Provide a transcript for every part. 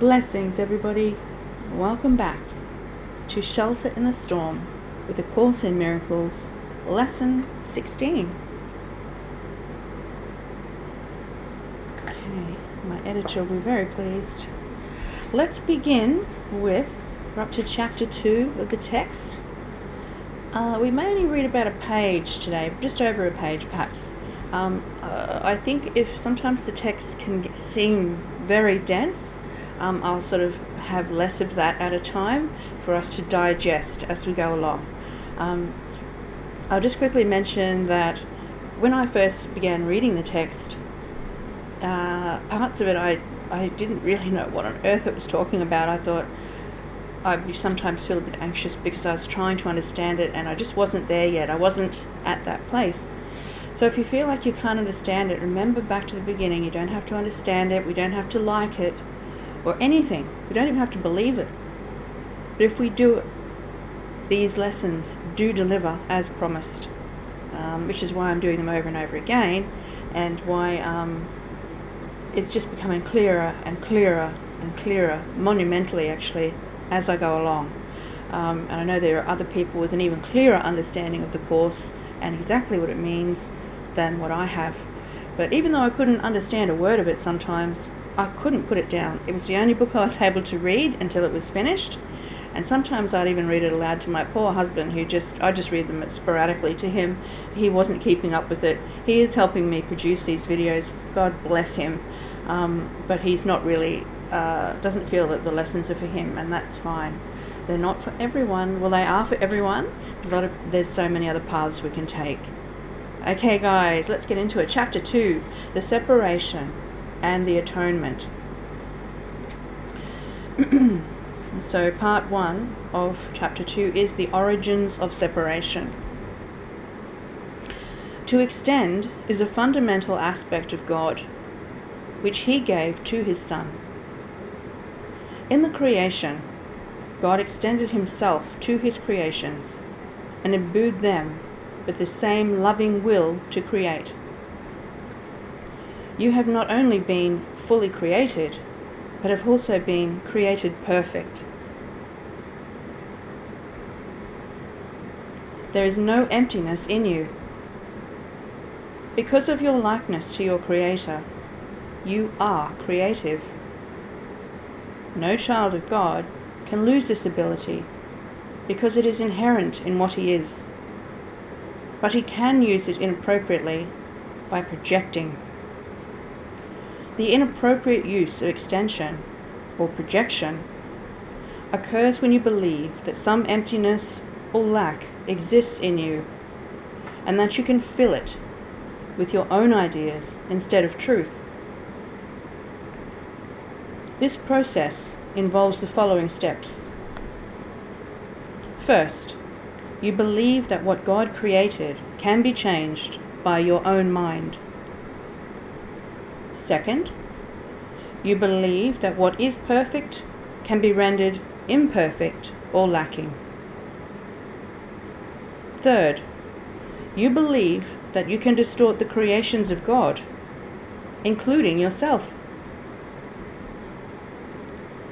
Blessings, everybody. Welcome back to Shelter in the Storm with A Course in Miracles, Lesson 16. Okay, my editor will be very pleased. Let's begin with, we're up to chapter 2 of the text. We may only read about a page today, just over a page perhaps. I think if sometimes the text can seem very dense, I'll sort of have less of that at a time for us to digest as we go along. I'll just quickly mention that when I first began reading the text, parts of it I didn't really know what on earth it was talking about. I thought I'd sometimes feel a bit anxious because I was trying to understand it and I just wasn't there yet. I wasn't at that place. So if you feel like you can't understand it, remember back to the beginning. You don't have to understand it. We don't have to like it or anything. We don't even have to believe it. But if we do it, these lessons do deliver as promised, which is why I'm doing them over and over again, and why it's just becoming clearer and clearer and clearer, monumentally actually, as I go along. And I know there are other people with an even clearer understanding of the Course and exactly what it means than what I have. But even though I couldn't understand a word of it sometimes, I couldn't put it down. It was the only book I was able to read until it was finished. And sometimes I'd even read it aloud to my poor husband, I just read them sporadically to him. He wasn't keeping up with it. He is helping me produce these videos. God bless him. But he's not really, doesn't feel that the lessons are for him, and that's fine. They're not for everyone. Well, they are for everyone. There's so many other paths we can take. Okay, guys, let's get into it. Chapter 2, the separation and the atonement. So part 1 of chapter 2 is the origins of separation. To extend is a fundamental aspect of God, which he gave to his Son. In the creation, God extended himself to his creations and imbued them with the same loving will to create. You have not only been fully created, but have also been created perfect. There is no emptiness in you. Because of your likeness to your Creator, you are creative. No child of God can lose this ability because it is inherent in what he is. But he can use it inappropriately by projecting. The inappropriate use of extension or projection occurs when you believe that some emptiness or lack exists in you and that you can fill it with your own ideas instead of truth. This process involves the following steps. First, you believe that what God created can be changed by your own mind. Second, you believe that what is perfect can be rendered imperfect or lacking. Third, you believe that you can distort the creations of God, including yourself.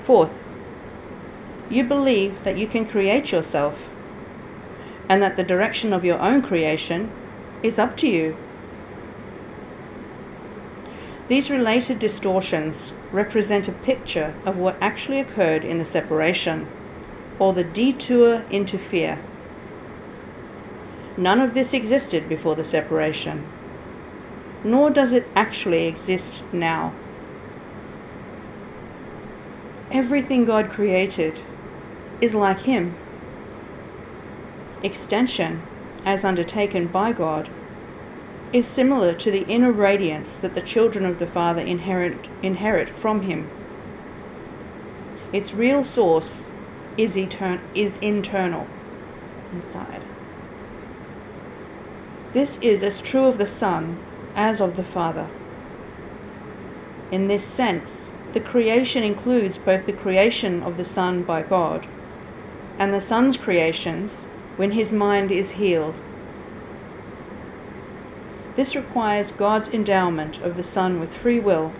Fourth, you believe that you can create yourself and that the direction of your own creation is up to you. These related distortions represent a picture of what actually occurred in the separation, or the detour into fear. None of this existed before the separation, nor does it actually exist now. Everything God created is like him. Extension, as undertaken by God, is similar to the inner radiance that the children of the Father inherit from him. Its real source is internal, inside. This is as true of the Son as of the Father. In this sense, the creation includes both the creation of the Son by God and the Son's creations when his mind is healed. This requires God's endowment of the Son with free will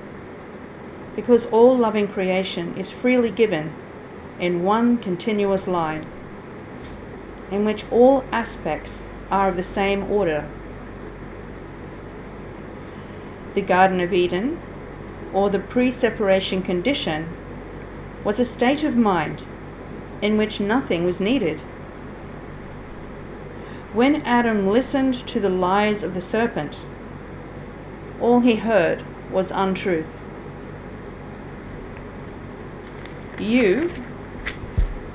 because all loving creation is freely given in one continuous line, in which all aspects are of the same order. The Garden of Eden, or the pre-separation condition, was a state of mind in which nothing was needed. When Adam listened to the lies of the serpent, all he heard was untruth. You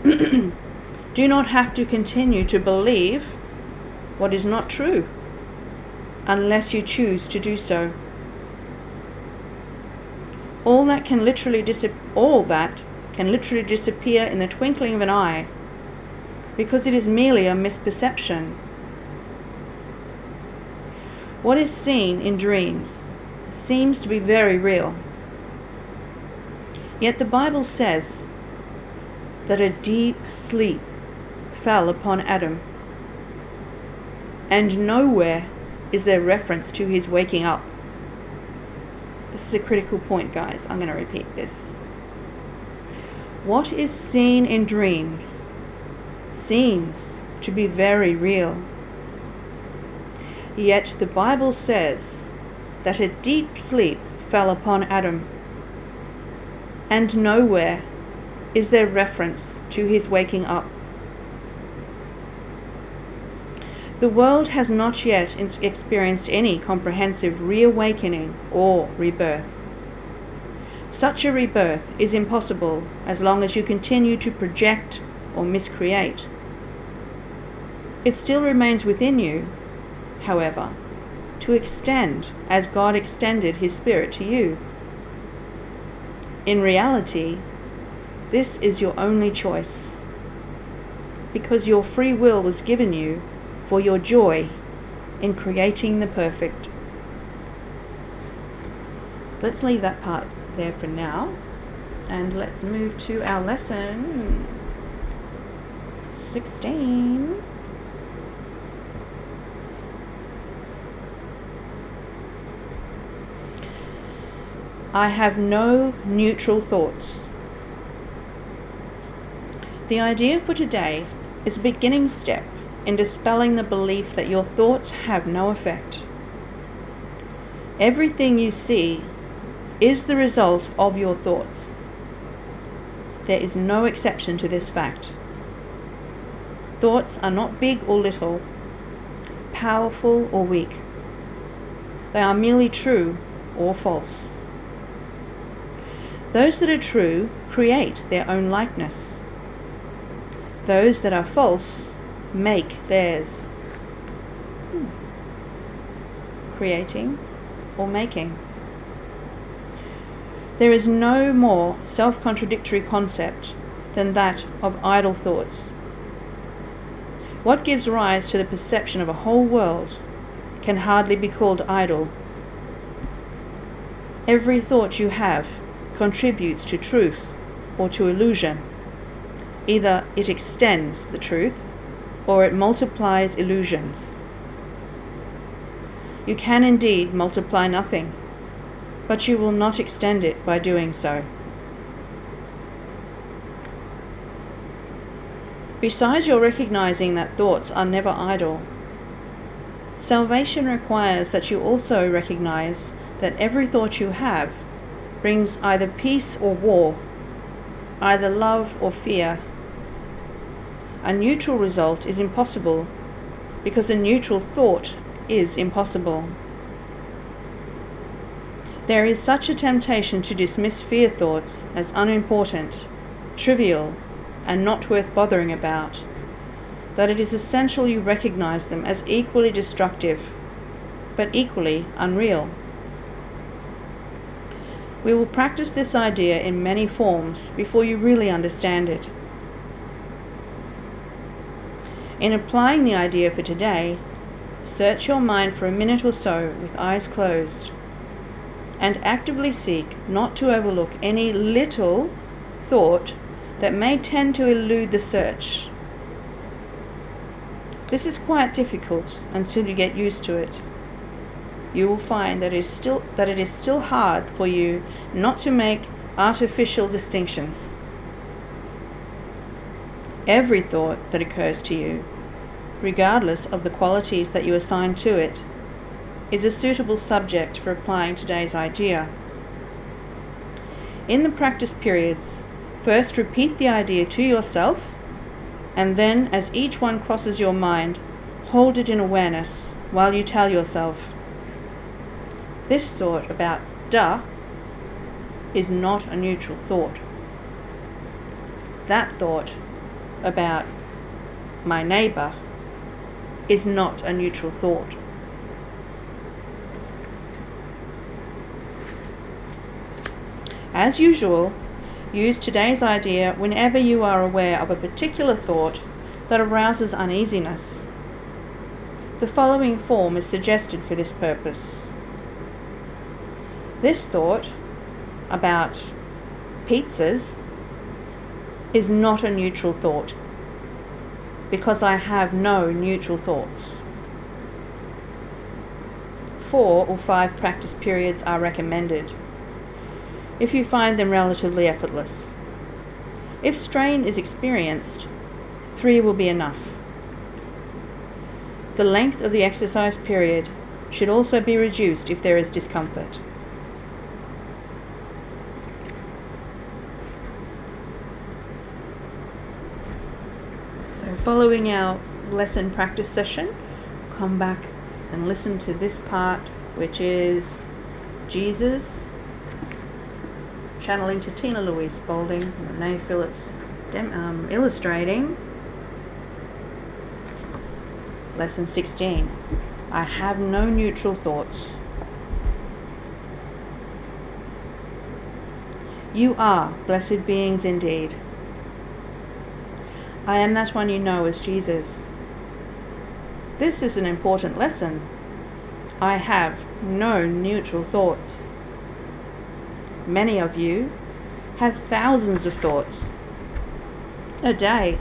do not have to continue to believe what is not true unless you choose to do so. All that can literally disappear in the twinkling of an eye, because it is merely a misperception. What is seen in dreams seems to be very real. Yet the Bible says that a deep sleep fell upon Adam, and nowhere is there reference to his waking up. This is a critical point, guys. I'm going to repeat this. What is seen in dreams seems to be very real. Yet the Bible says that a deep sleep fell upon Adam, and nowhere is there reference to his waking up. The world has not yet experienced any comprehensive reawakening or rebirth. Such a rebirth is impossible as long as you continue to project or miscreate. It still remains within you, however, to extend as God extended his Spirit to you. In reality, this is your only choice, because your free will was given you for your joy in creating the perfect. Let's leave that part there for now, and let's move to our lesson 16. I have no neutral thoughts. The idea for today is a beginning step in dispelling the belief that your thoughts have no effect. Everything you see is the result of your thoughts. There is no exception to this fact. Thoughts are not big or little, powerful or weak. They are merely true or false. Those that are true create their own likeness. Those that are false make theirs. Creating or making. There is no more self-contradictory concept than that of idle thoughts. What gives rise to the perception of a whole world can hardly be called idle. Every thought you have contributes to truth or to illusion. Either it extends the truth or it multiplies illusions. You can indeed multiply nothing, but you will not extend it by doing so. Besides your recognizing that thoughts are never idle, salvation requires that you also recognize that every thought you have brings either peace or war, either love or fear. A neutral result is impossible because a neutral thought is impossible. There is such a temptation to dismiss fear thoughts as unimportant, trivial, and not worth bothering about, that it is essential you recognize them as equally destructive, but equally unreal. We will practice this idea in many forms before you really understand it. In applying the idea for today, search your mind for a minute or so with eyes closed, and actively seek not to overlook any little thought that may tend to elude the search. This is quite difficult until you get used to it. You will find that it is still hard for you not to make artificial distinctions. Every thought that occurs to you, regardless of the qualities that you assign to it, is a suitable subject for applying today's idea. In the practice periods, first repeat the idea to yourself, and then as each one crosses your mind, hold it in awareness while you tell yourself, this thought about duh is not a neutral thought. That thought about my neighbour is not a neutral thought. As usual, use today's idea whenever you are aware of a particular thought that arouses uneasiness. The following form is suggested for this purpose. This thought about pizzas is not a neutral thought because I have no neutral thoughts. 4 or 5 practice periods are recommended if you find them relatively effortless. If strain is experienced, 3 will be enough. The length of the exercise period should also be reduced if there is discomfort. So following our lesson practice session, come back and listen to this part, which is Jesus channeling to Tina Louise Spalding, Renee Phillips illustrating lesson 16. I have no neutral thoughts. You are blessed beings indeed. I am that one you know as Jesus. This is an important lesson. I have no neutral thoughts. Many of you have thousands of thoughts a day,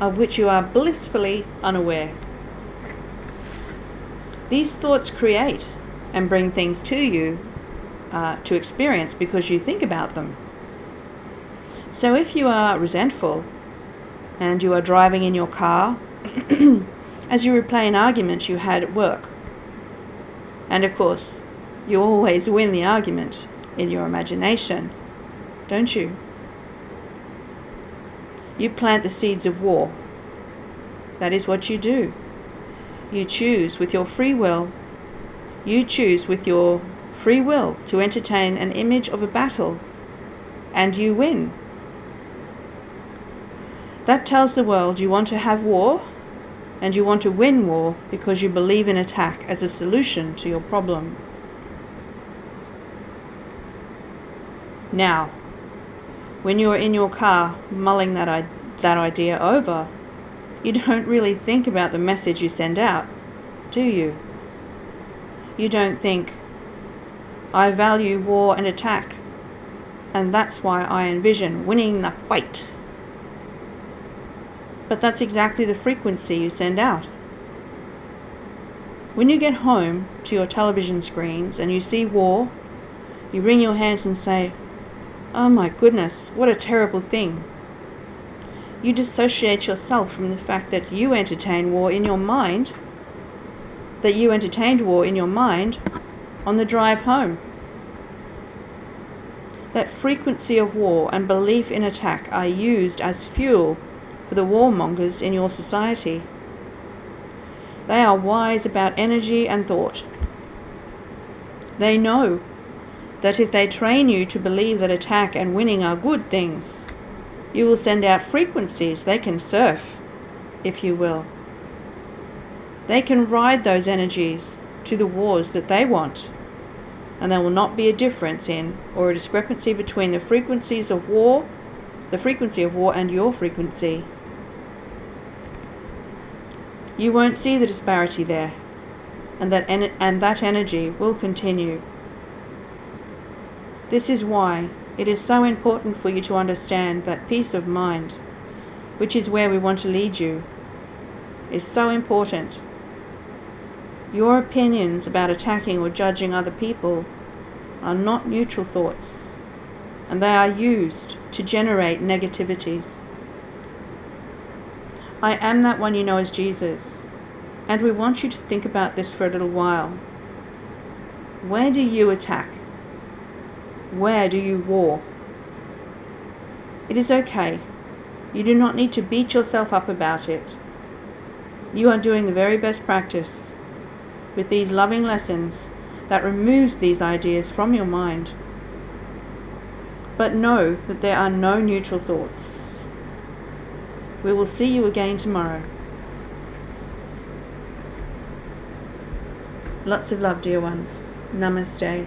of which you are blissfully unaware. These thoughts create and bring things to you to experience because you think about them. So if you are resentful and you are driving in your car as you replay an argument you had at work, and of course you always win the argument in your imagination, don't you? You plant the seeds of war. That is what you do. You choose with your free will. You choose with your free will to entertain an image of a battle, and you win. That tells the world you want to have war, and you want to win war because you believe in attack as a solution to your problem. Now, when you are in your car mulling that idea over, you don't really think about the message you send out, do you? You don't think, I value war and attack, and that's why I envision winning the fight. But that's exactly the frequency you send out. When you get home to your television screens and you see war, you wring your hands and say, oh my goodness, what a terrible thing. You dissociate yourself from the fact that you entertain war in your mind, that you entertained war in your mind on the drive home. That frequency of war and belief in attack are used as fuel for the warmongers in your society. They are wise about energy and thought. They know that if they train you to believe that attack and winning are good things, you will send out frequencies they can surf, if you will. They can ride those energies to the wars that they want, and there will not be a difference in or a discrepancy between the frequencies of war, the frequency of war and your frequency. You won't see the disparity there, and that energy will continue. This is why it is so important for you to understand that peace of mind, which is where we want to lead you, is so important. Your opinions about attacking or judging other people are not neutral thoughts. and they are used to generate negativities. I am that one you know as Jesus, and we want you to think about this for a little while. Where do you attack? Where do you war? It is okay. You do not need to beat yourself up about it. You are doing the very best practice with these loving lessons that removes these ideas from your mind. But know that there are no neutral thoughts. We will see you again tomorrow. Lots of love, dear ones. Namaste.